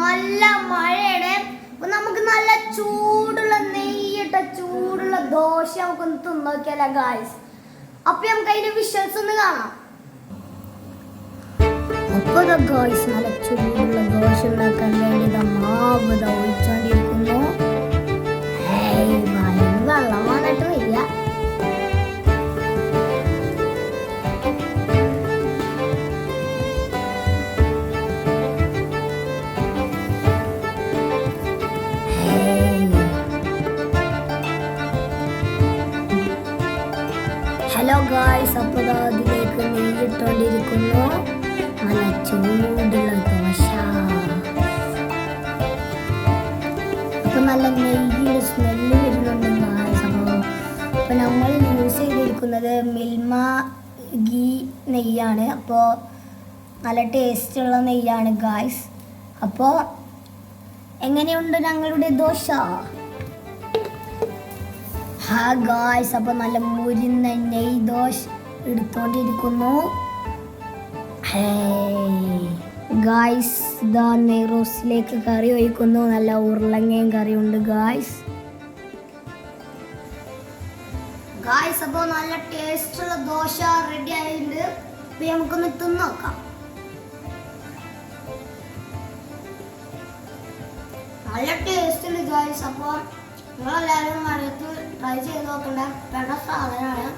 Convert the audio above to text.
നല്ല മഴയുടെ നമുക്ക് നല്ല ചൂടുള്ള നെയ്യിട്ട ചൂടുള്ള ദോശ നമുക്കൊന്ന് തിന്നോക്കിയാലോ ഗായ്സ്. അപ്പൊ നമുക്ക് അതിന്റെ വിഷ്വൽസ് ഒന്ന് കാണാം. അപ്പൊ ഗായ്സ് നല്ല ചൂടുള്ള ദോശ ഉണ്ടാക്കാൻ വേണ്ടി മാവ് ഒഴിച്ചോണ്ടിരിക്കുന്നു. വെള്ളം വന്നിട്ട് വയ്യ. ഹലോ ഗായ്സ്, അപ്പോൾ അതിലേക്ക് നെയ്യിട്ടോണ്ടിരിക്കുന്നു. നല്ല ചൂടുള്ള ദോശ. അപ്പോൾ നല്ല നെയ്യുടെ സ്മെല്ല് വരുന്നുണ്ട് ഗായ്സ്. അപ്പോൾ നമ്മൾ യൂസ് ചെയ്തിരിക്കുന്നത് മിൽമ ഗീ നെയ്യാണ്. അപ്പോൾ നല്ല ടേസ്റ്റുള്ള നെയ്യാണ് ഗായ്സ്. അപ്പോൾ എങ്ങനെയുണ്ട് ഞങ്ങളുടെ ദോശ? ഹാ ഗായ്സ്, അപ്പോൾ നല്ല മുരിന്ന നെയ് ദോശ എടുത്തോണ്ടിരിക്കുന്നു. ഗായ്സ് ദാ നെയ്റോസിലേക്ക് കറി ഒഴിക്കുന്നു. നല്ല ഉരുളങ്ങയും കറിയുണ്ട് ഗായ്സ്. ഗായ്സ് അപ്പോൾ നല്ല ടേസ്റ്റുള്ള ദോശ റെഡി ആയിട്ടുണ്ട്. അപ്പോൾ നമുക്കൊന്ന് തിന്ന് നോക്കാം. നല്ല ടേസ്റ്റ് ഉണ്ട് ഗായ്സ്. അപ്പോൾ നിങ്ങളെല്ലാവരും മഴയത്ത് ട്രൈ ചെയ്ത് നോക്കണ്ട. വേണ്ട സാധനമാണ്.